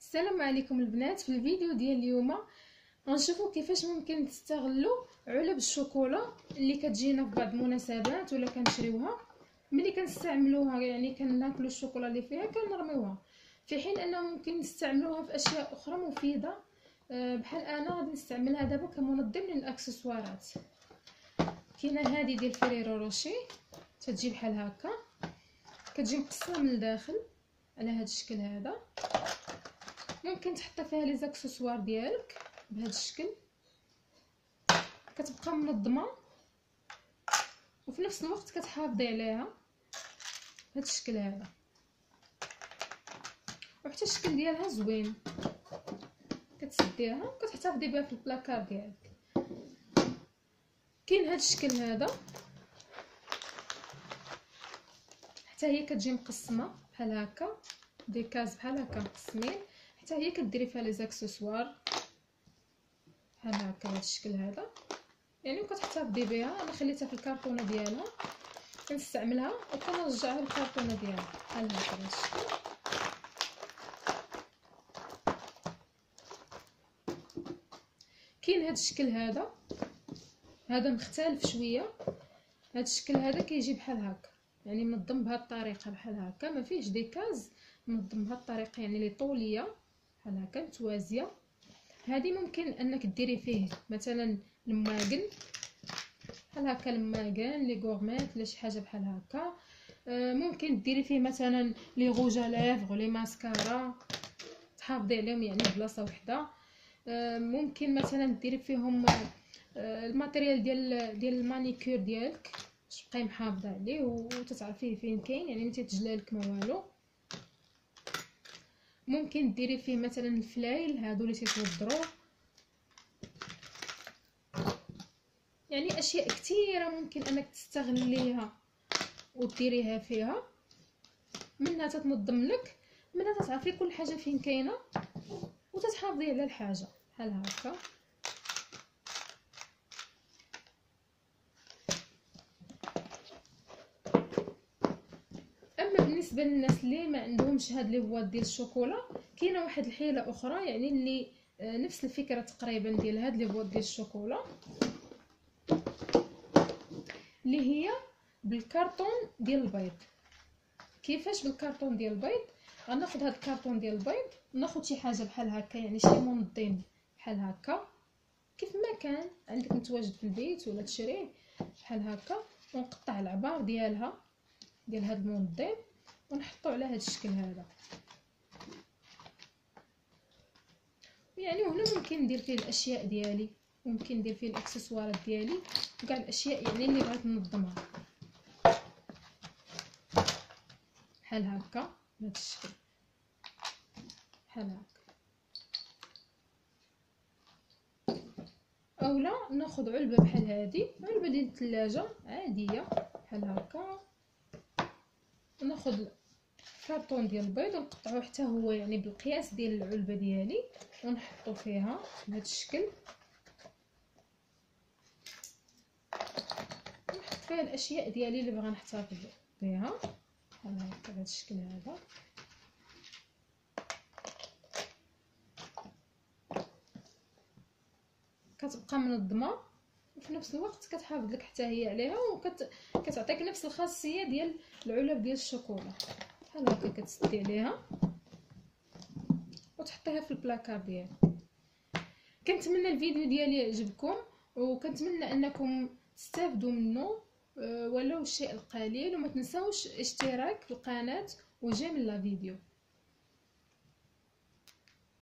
السلام عليكم البنات. في الفيديو ديال اليوم غنشوفوا كيفاش ممكن تستغلوا علب الشوكولا اللي كتجينا في بعض المناسبات ولا كنشريوها. ملي كنستعملوها يعني كناكلوا الشوكولا اللي فيها كنرميوها، في حين انه ممكن نستعملوها في اشياء اخرى مفيده. بحال انا غادي نستعملها دابا كمنظم للاكسسوارات. كاينه هذه ديال فريرو روشي، تتجي بحال هكا، كتجي مقصره من الداخل على هذا الشكل هذا. ممكن تحطي فيها لي زاكسسوار ديالك بهذا الشكل، كتبقى منظمه وفي نفس الوقت كتحافظي عليها بهذا الشكل هذا، وحتى الشكل ديالها زوين. كتسديها وكتحتفظي بها في البلاكار ديالك. كاين هذا الشكل هذا حتى هي كتجي مقسمه بحال هكا، دي كاز بحال هكا مقسمين، حتى هي كديري فيها لي زاكسسوار بحال هكا بهذا الشكل هذا يعني، وكتحتفظي بها. انا خليتها في الكرتونه ديالها كنستعملها وكنرجعها للكرتونه ديالها بحال هكا بهذا الشكل. كاين هذا الشكل هذا مختلف شويه. هذا الشكل هذا كيجي بحال هكا يعني منظم بهذه الطريقه بحال هكا، ما فيهش ديكاز، منظم بهذه الطريقه يعني لي طوليه بحال هكا متوازيه. هذه ممكن انك ديري فيه مثلا الماكن بحال هكا، الماكن لي غورميت ولا شي حاجه بحال هكا. ممكن ديري فيه مثلا لي غوج لافغ لي ماسكارا، تحافظي عليهم يعني بلاصه وحده. ممكن مثلا ديري فيهم الماتيريال ديال المانيكير ديالك باش تبقاي محافظه عليه وتتعرفيه فين كاين، يعني ما تيتجلالك ما والو. ممكن ديري فيه مثلا الفلايل هادو اللي تيتوضروا، يعني اشياء كثيره ممكن انك تستغليها وديريها فيها. منها تتنظم لك، منها تتعرفي كل حاجه فين كاينه وتتحافظي على الحاجه بحال هكا. اما بالنسبه للناس اللي ما عندهمش هاد لي بواط ديال الشوكولا، كاينه واحد الحيله اخرى يعني اللي نفس الفكره تقريبا ديال هاد لي بواط ديال الشوكولا، اللي هي بالكرتون ديال البيض. كيفاش بالكرتون ديال البيض؟ غناخذ هاد الكرتون ديال البيض، ناخذ شي حاجه بحال هكا يعني شي منظم بحال هكا كيف ما كان عندك متواجد في البيت ولا تشريه بحال هكا، ونقطع العبار ديالها ديال هاد المنظم ونحطو على هاد الشكل هذا. يعني هنا ممكن ندير فيه الاشياء ديالي، ممكن ندير فيه الاكسسوارات ديالي وكاع الاشياء يعني اللي بغيت ننظمها بحال هكا بهذا الشكل بحال هكا. اولا ناخذ علبه بحال هذه، علبه ديال الثلاجه عاديه بحال هكا، وناخذ كرتون ديال البيض ونقطعوه حتى هو يعني بالقياس ديال العلبه ديالي ونحطو فيها بهذا الشكل، نحط فيها الاشياء ديالي اللي بغا نحتفظ بها بحال هكا بهذا الشكل هذا. كتبقى منظمه وفي نفس الوقت كتحافظ لك حتى هي عليها وكتعطيك نفس الخاصيه ديال العلب ديال الشوكولا بحال هكا. كتسدي عليها وتحطيها في البلاكار ديالك. كنتمنى الفيديو ديالي يعجبكم وكنتمنى انكم تستافدوا منه ولو الشيء القليل، وما تنساوش اشتراك في القناه وجيم لا فيديو.